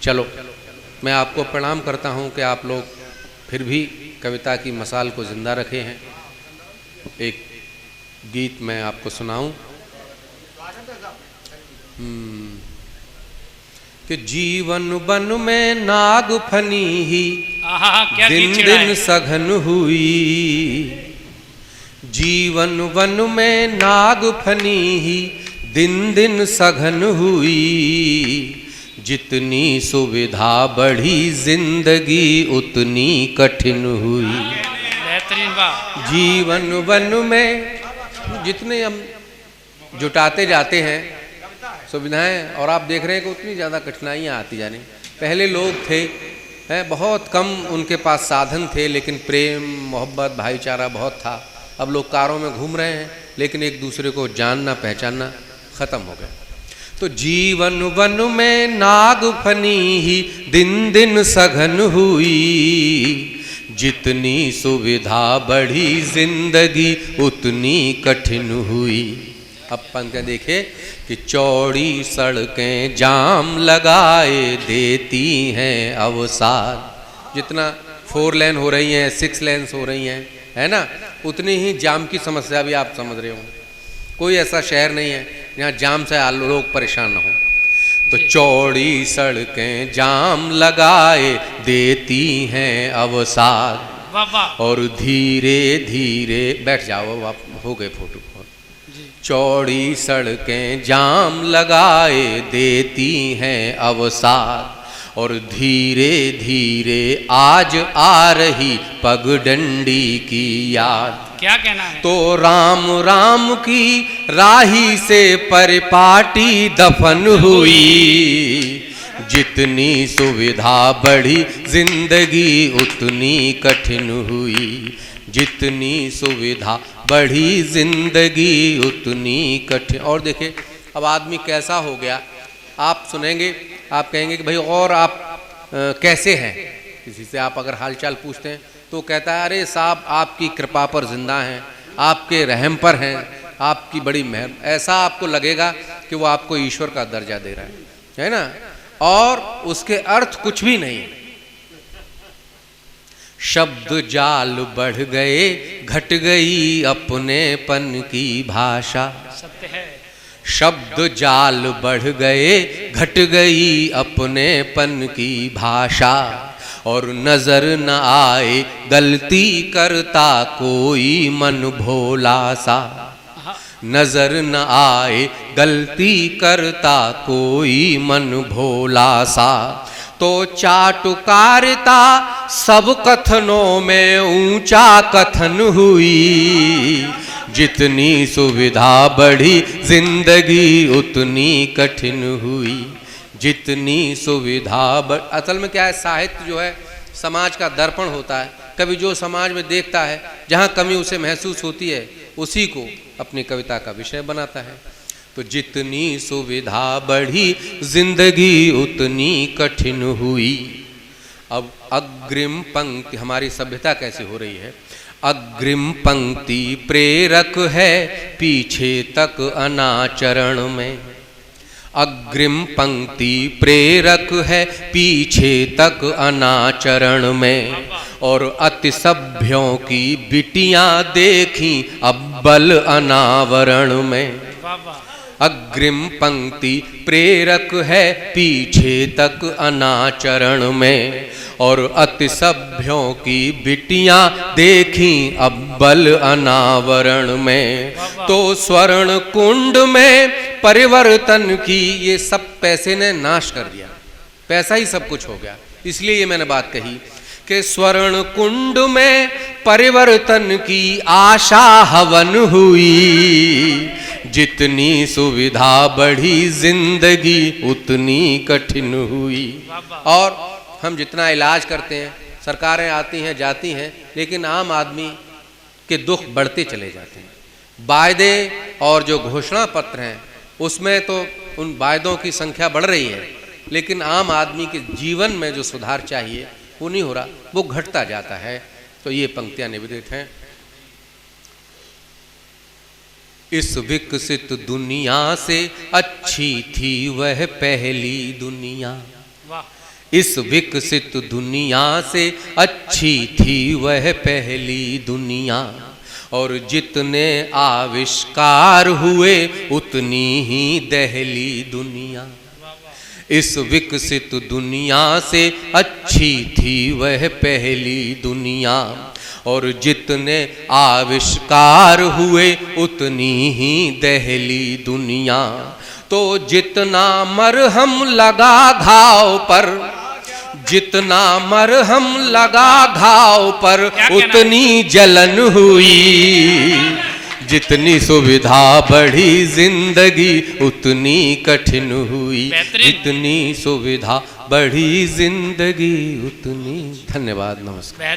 चलो, मैं आपको प्रणाम करता हूं कि आप लोग फिर भी कविता की मसाल को जिंदा रखे हैं। एक गीत मैं आपको सुनाऊं कि जीवन वन में नाग फनी ही दिन दिन सघन हुई। जीवन वन में नाग फनी ही दिन दिन सघन हुई। जितनी सुविधा बढ़ी जिंदगी उतनी कठिन हुई। जीवन वन में जितने हम जुटाते जाते हैं सुविधाएं, और आप देख रहे हैं कि उतनी ज़्यादा कठिनाइयाँ आती जानी। पहले लोग थे बहुत कम, उनके पास साधन थे, लेकिन प्रेम मोहब्बत भाईचारा बहुत था। अब लोग कारों में घूम रहे हैं, लेकिन एक दूसरे को जानना पहचानना ख़त्म हो गया। तो जीवन वन में नाग फनी ही दिन दिन सघन हुई। जितनी सुविधा बढ़ी जिंदगी उतनी कठिन हुई। अब पंक्तियाँ देखे कि चौड़ी सड़कें जाम लगाए देती हैं अवसाद। जितना 4 लेन हो रही हैं, 6 लेन्स हो रही हैं, है ना, उतनी ही जाम की समस्या भी आप समझ रहे हो। कोई ऐसा शहर नहीं है जहाँ जाम से लोग परेशान न हो। तो चौड़ी सड़कें जाम लगाए देती हैं अवसाद, और धीरे धीरे बैठ जाओ, आप हो गए फोटो। चौड़ी सड़कें जाम लगाए देती हैं अवसाद, और धीरे धीरे आज आ रही पगडंडी की याद। क्या कहना है? तो राम राम की राही से परिपाटी दफन हुई। जितनी सुविधा बढ़ी जिंदगी उतनी कठिन हुई। जितनी सुविधा बढ़ी जिंदगी उतनी कठिन। और देखिए अब आदमी कैसा हो गया, आप सुनेंगे, आप कहेंगे कि भाई और आप कैसे हैं। किसी से आप अगर हालचाल पूछते हैं तो कहता है अरे साहब आपकी कृपा पर जिंदा हैं, आपके रहम पर हैं, आपकी बड़ी मेहर। ऐसा आपको लगेगा कि वो आपको ईश्वर का दर्जा दे रहा है ना, और उसके अर्थ कुछ भी नहीं। शब्द जाल बढ़ गए, घट गई अपनेपन की भाषा। सत्य है। शब्द जाल बढ़ गए, घट गई अपनेपन की भाषा, और नजर न आए गलती करता कोई मन भोला सा। नजर न आए गलती करता कोई मन भोला सा। तो चाटुकारिता सब कथनों में ऊंचा कथन हुई। जितनी सुविधा बढ़ी जिंदगी उतनी कठिन हुई। जितनी सुविधा असल में क्या है, साहित्य जो है समाज का दर्पण होता है। कभी जो समाज में देखता है, जहाँ कमी उसे महसूस होती है, उसी को अपनी कविता का विषय बनाता है। तो जितनी सुविधा बढ़ी जिंदगी उतनी कठिन हुई। अब अग्रिम पंक्ति, हमारी सभ्यता कैसे हो रही है। अग्रिम पंक्ति प्रेरक है पीछे तक अनाचरण में। अग्रिम पंक्ति प्रेरक है पीछे तक अनाचरण में, और अति सभ्यों की बिटियां देखी अव्वल अनावरण में। अग्रिम पंक्ति प्रेरक है पीछे तक अनाचरण में, और अति सभ्यों की बिटियां देखी अव्वल अनावरण में। तो स्वर्ण कुंड में परिवर्तन की, ये सब पैसे ने नाश कर दिया। पैसा ही सब कुछ हो गया। इसलिए ये मैंने बात कही कि स्वर्ण कुंड में परिवर्तन की आशा हवन हुई। जितनी सुविधा बढ़ी जिंदगी उतनी कठिन हुई। और हम जितना इलाज करते हैं, सरकारें आती हैं जाती हैं, लेकिन आम आदमी के दुख बढ़ते चले जाते हैं। वायदे और जो घोषणा पत्र हैं उसमें तो उन वायदों की संख्या बढ़ रही है, लेकिन आम आदमी के जीवन में जो सुधार चाहिए वो नहीं हो रहा, वो घटता जाता है। तो ये पंक्तियां निवेदित हैं। इस विकसित दुनिया से अच्छी थी वह पहली दुनिया। इस विकसित दुनिया से अच्छी थी वह पहली दुनिया, और जितने आविष्कार हुए उतनी ही दहली दुनिया। इस विकसित दुनिया से अच्छी थी वह पहली दुनिया, और जितने आविष्कार हुए उतनी ही दहली दुनिया। तो जितना मरहम लगा घाव पर, जितना मरहम लगा घाव पर उतनी जलन हुई। जितनी सुविधा बढ़ी जिंदगी उतनी कठिन हुई। जितनी सुविधा बढ़ी जिंदगी उतनी। धन्यवाद, नमस्कार।